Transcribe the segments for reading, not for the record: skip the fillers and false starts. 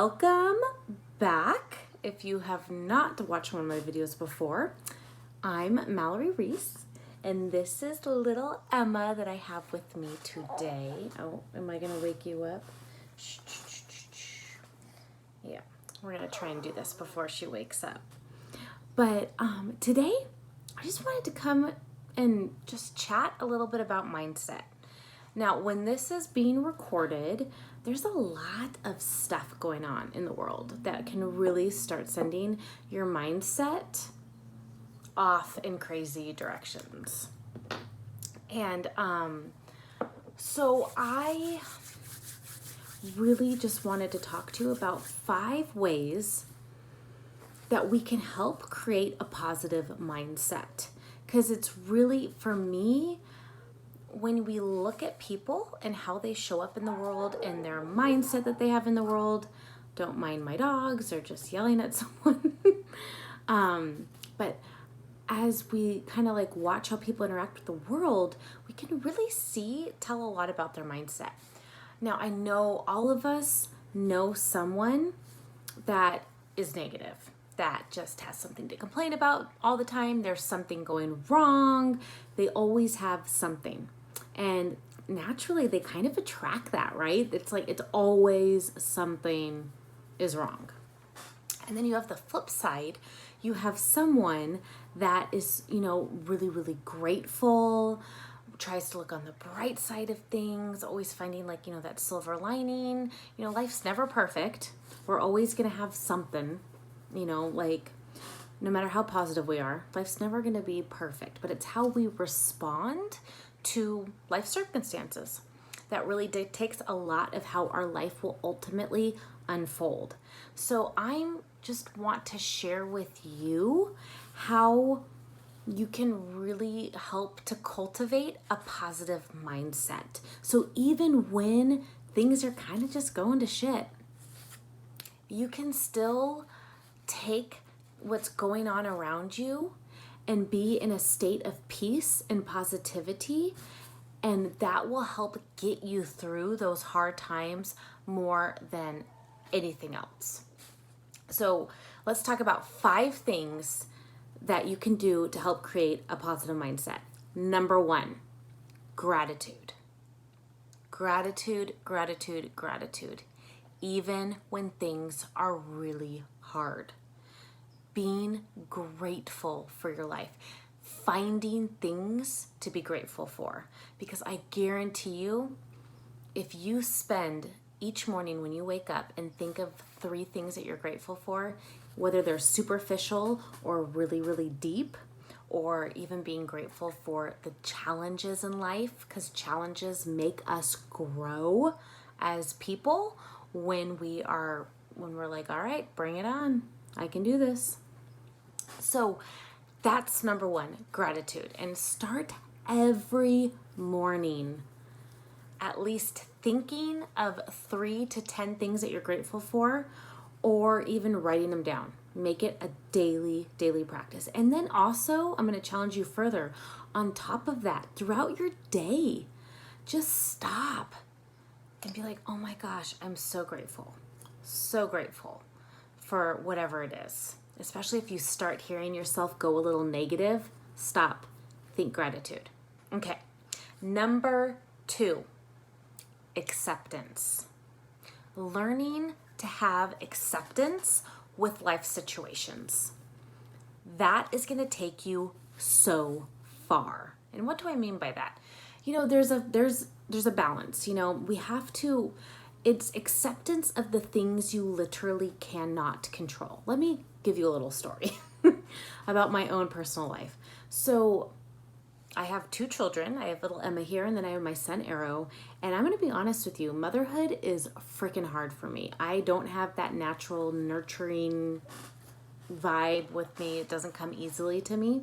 Welcome back. If you have not watched one of my videos before, I'm Mallory Reese, and this is little Emma that I have with me today. Oh, am I gonna wake you up? Shh, shh, shh, shh, shh. Yeah, we're gonna try and do this before she wakes up. But today, I just wanted to come and just chat a little bit about mindset. Now, when this is being recorded, there's a lot of stuff going on in the world that can really start sending your mindset off in crazy directions. And so I really just wanted to talk to you about 5 ways that we can help create a positive mindset. Because it's really, for me, when we look at people and how they show up in the world and their mindset that they have in the world, don't mind my dogs or just yelling at someone. But as we kind of like watch how people interact with the world, we can really tell a lot about their mindset. Now, I know all of us know someone that is negative, that just has something to complain about all the time. There's something going wrong. They always have something. And naturally, they kind of attract that, right? It's like it's always something is wrong. And then you have the flip side. You have someone that is, really, really grateful, tries to look on the bright side of things, always finding that silver lining. Life's never perfect. We're always going to have something, no matter how positive we are, life's never going to be perfect, but it's how we respond to life circumstances that really takes a lot of how our life will ultimately unfold. So I just want to share with you how you can really help to cultivate a positive mindset. So even when things are kind of just going to shit, you can still take what's going on around you and be in a state of peace and positivity, and that will help get you through those hard times more than anything else. So let's talk about 5 things that you can do to help create a positive mindset. Number 1, gratitude. Gratitude, gratitude, gratitude. Even when things are really hard. Being grateful for your life. Finding things to be grateful for. Because I guarantee you, if you spend each morning when you wake up and think of 3 things that you're grateful for, whether they're superficial or really, really deep, or even being grateful for the challenges in life, because challenges make us grow as people when we're like, all right, bring it on. I can do this. So that's number 1, gratitude. And start every morning at least thinking of 3 to 10 things that you're grateful for, or even writing them down. Make it a daily practice. And then also, I'm going to challenge you further. On top of that, throughout your day, just stop and be like, oh my gosh, I'm so grateful for whatever it is. Especially if you start hearing yourself go a little negative, stop, think gratitude. Okay, number 2, acceptance. Learning to have acceptance with life situations. That is going to take you so far. And what do I mean by that? There's a balance. We have to. It's acceptance of the things you literally cannot control. Let me give you a little story about my own personal life. So I have 2 children. I have little Emma here, and then I have my son Arrow. And I'm going to be honest with you, motherhood is freaking hard for me. I don't have that natural nurturing vibe with me. It doesn't come easily to me.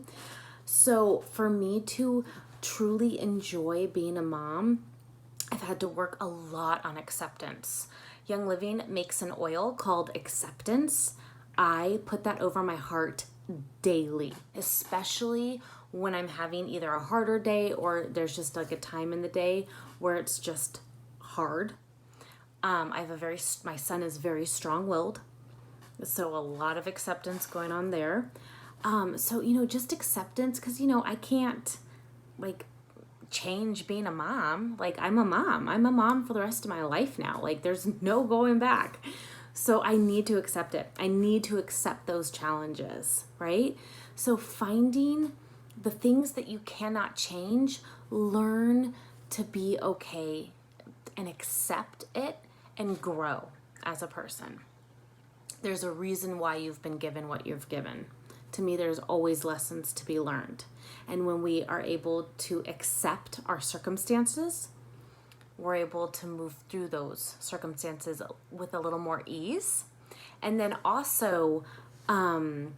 So for me to truly enjoy being a mom, I've had to work a lot on acceptance. Young Living makes an oil called Acceptance. I put that over my heart daily, especially when I'm having either a harder day or there's just like a time in the day where it's just hard. my son is very strong-willed, so a lot of acceptance going on there. So, just acceptance, because, I can't, like, change being a mom. Like, I'm a mom. I'm a mom for the rest of my life now. Like, there's no going back. So I need to accept it. I need to accept those challenges, right? So finding the things that you cannot change, learn to be okay and accept it and grow as a person. There's a reason why you've been given what you've given. To me, there's always lessons to be learned. And when we are able to accept our circumstances, we're able to move through those circumstances with a little more ease. And then also, and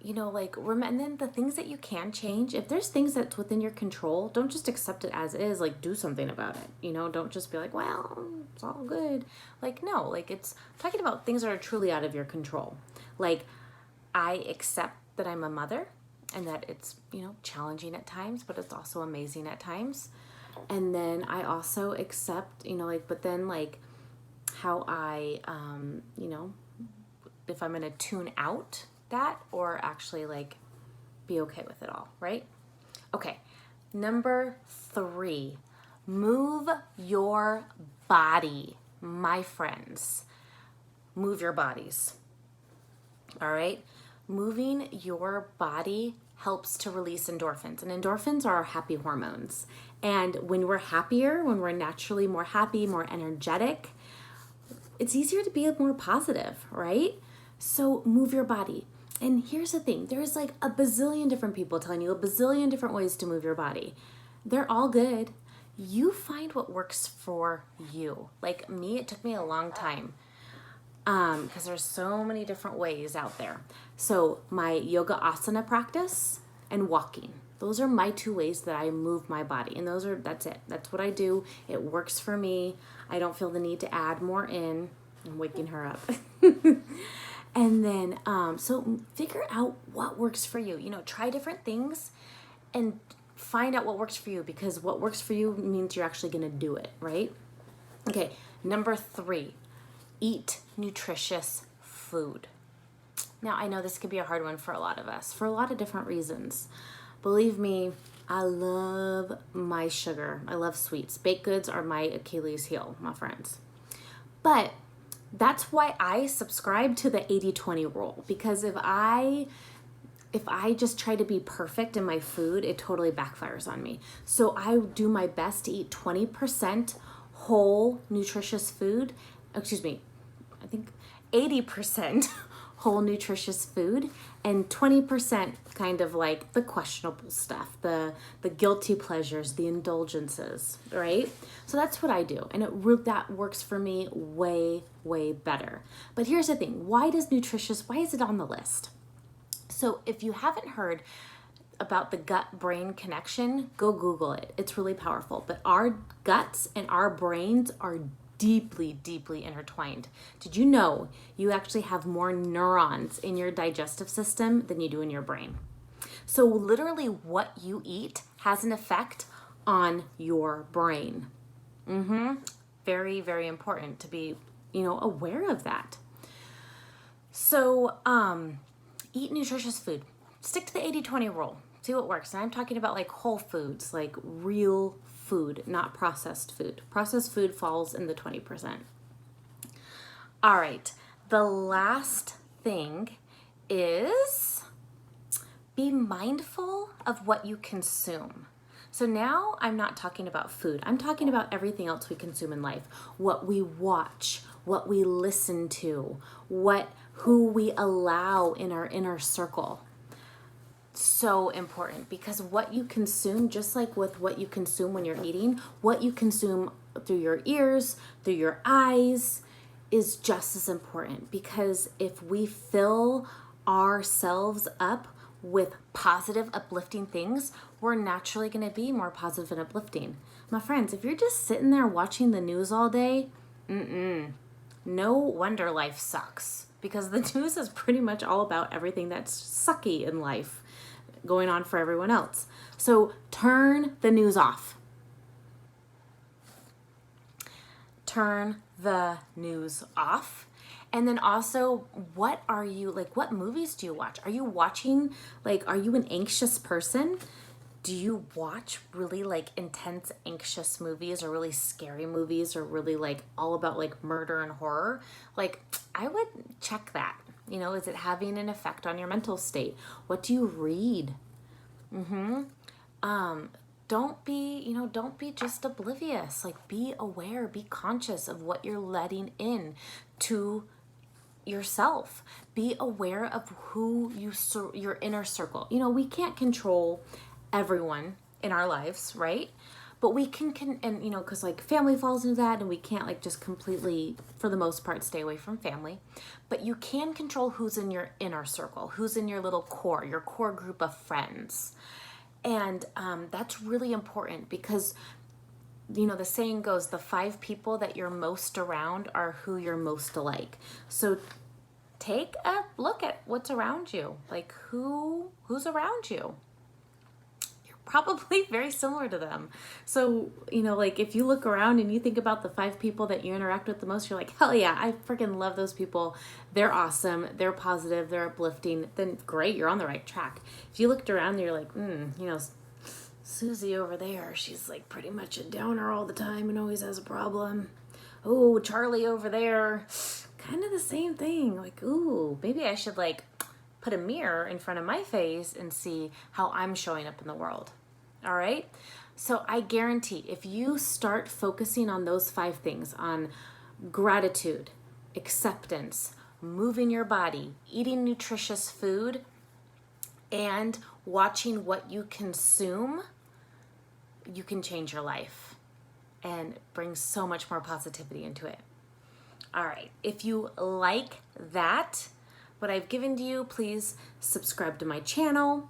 then the things that you can change, if there's things that's within your control, don't just accept it as is, like, do something about it. Don't just be like, well, it's all good. Like, no, like, it's talking about things that are truly out of your control. Like, I accept that I'm a mother and that it's, challenging at times, but it's also amazing at times. And then I also accept, but then, like, how I, if I'm going to tune out that or actually, like, be okay with it all, right? Okay. Number 3, move your body, my friends. Move your bodies. All right? Moving your body helps to release endorphins. And endorphins are our happy hormones. And when we're happier, when we're naturally more happy, more energetic, it's easier to be more positive, right? So move your body. And here's the thing. There's like a bazillion different people telling you a bazillion different ways to move your body. They're all good. You find what works for you. Like me, it took me a long time. Because there's so many different ways out there. So my yoga asana practice and walking. Those are my 2 ways that I move my body. And that's it. That's what I do. It works for me. I don't feel the need to add more in. I'm waking her up. And then, so figure out what works for you. Try different things and find out what works for you, because what works for you means you're actually going to do it, right? Okay, number 3. Eat nutritious food. Now, I know this could be a hard one for a lot of us, for a lot of different reasons. Believe me, I love my sugar. I love sweets. Baked goods are my Achilles heel, my friends. But that's why I subscribe to the 80-20 rule, because if I just try to be perfect in my food, it totally backfires on me. So I do my best to eat 20% whole nutritious food. I think 80% whole nutritious food and 20% kind of like the questionable stuff, the guilty pleasures, the indulgences, right? So that's what I do. And that works for me way, way better. But here's the thing. Why is it on the list? So if you haven't heard about the gut-brain connection, go Google it. It's really powerful. But our guts and our brains are deeply, deeply intertwined. Did you know you actually have more neurons in your digestive system than you do in your brain? So literally what you eat has an effect on your brain. Very, very important to be, aware of that. So, eat nutritious food. Stick to the 80-20 rule. See what works. And I'm talking about like whole foods, like real food, not processed food. Processed food falls in the 20%. All right. The last thing is be mindful of what you consume. So now I'm not talking about food. I'm talking about everything else we consume in life. What we watch, what we listen to, who we allow in our inner circle. So important, because what you consume, just like with what you consume when you're eating, what you consume through your ears, through your eyes is just as important, because if we fill ourselves up with positive, uplifting things, we're naturally going to be more positive and uplifting. My friends, if you're just sitting there watching the news all day, no wonder life sucks, because the news is pretty much all about everything that's sucky in life going on for everyone else. So turn the news off. turn the news off. And then also, what movies do you watch? Are you watching, are you an anxious person? Do you watch really intense, anxious movies or really scary movies or really all about murder and horror? I would check that. Is it having an effect on your mental state? What do you read? Don't be just oblivious. Be aware, be conscious of what you're letting in to yourself. Be aware of who your inner circle. We can't control everyone in our lives, right? But we can because family falls into that, and we can't just completely, for the most part, stay away from family. But you can control who's in your inner circle, who's in your little core, your core group of friends. And that's really important because the saying goes, the 5 people that you're most around are who you're most alike. So take a look at what's around you. Who's around you? You're probably very similar to them. So, if you look around and you think about the 5 people that you interact with the most, you're like, hell yeah, I freaking love those people. They're awesome. They're positive. They're uplifting. Then great, you're on the right track. If you looked around and you're like, Susie over there, she's pretty much a downer all the time and always has a problem. Oh, Charlie over there, kind of the same thing. Ooh, maybe I should put a mirror in front of my face and see how I'm showing up in the world. All right? So I guarantee if you start focusing on those 5 things, on gratitude, acceptance, moving your body, eating nutritious food, and watching what you consume, you can change your life and bring so much more positivity into it. All right. If you like that, what I've given to you, please subscribe to my channel.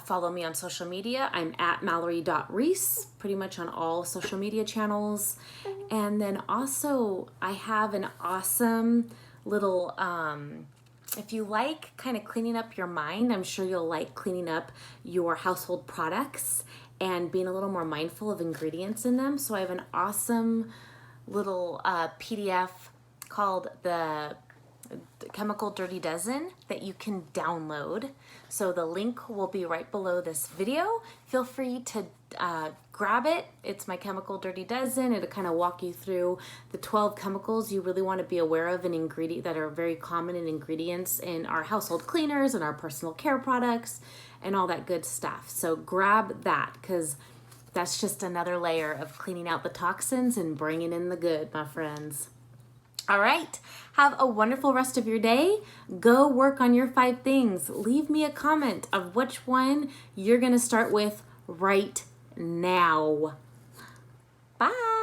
Follow me on social media. I'm at mallory.reese, pretty much on all social media channels. And then also I have an awesome little, if you like kind of cleaning up your mind, I'm sure you'll like cleaning up your household products and being a little more mindful of ingredients in them. So I have an awesome little PDF called the Chemical Dirty Dozen that you can download. So the link will be right below this video. Feel free to grab it. It's my Chemical Dirty Dozen. It'll kind of walk you through the 12 chemicals you really want to be aware of, and ingredient that are very common in ingredients in our household cleaners and our personal care products and all that good stuff. So grab that, because that's just another layer of cleaning out the toxins and bringing in the good, my friends. All right. Have a wonderful rest of your day. Go work on your 5 things. Leave me a comment of which one you're going to start with right now. Bye.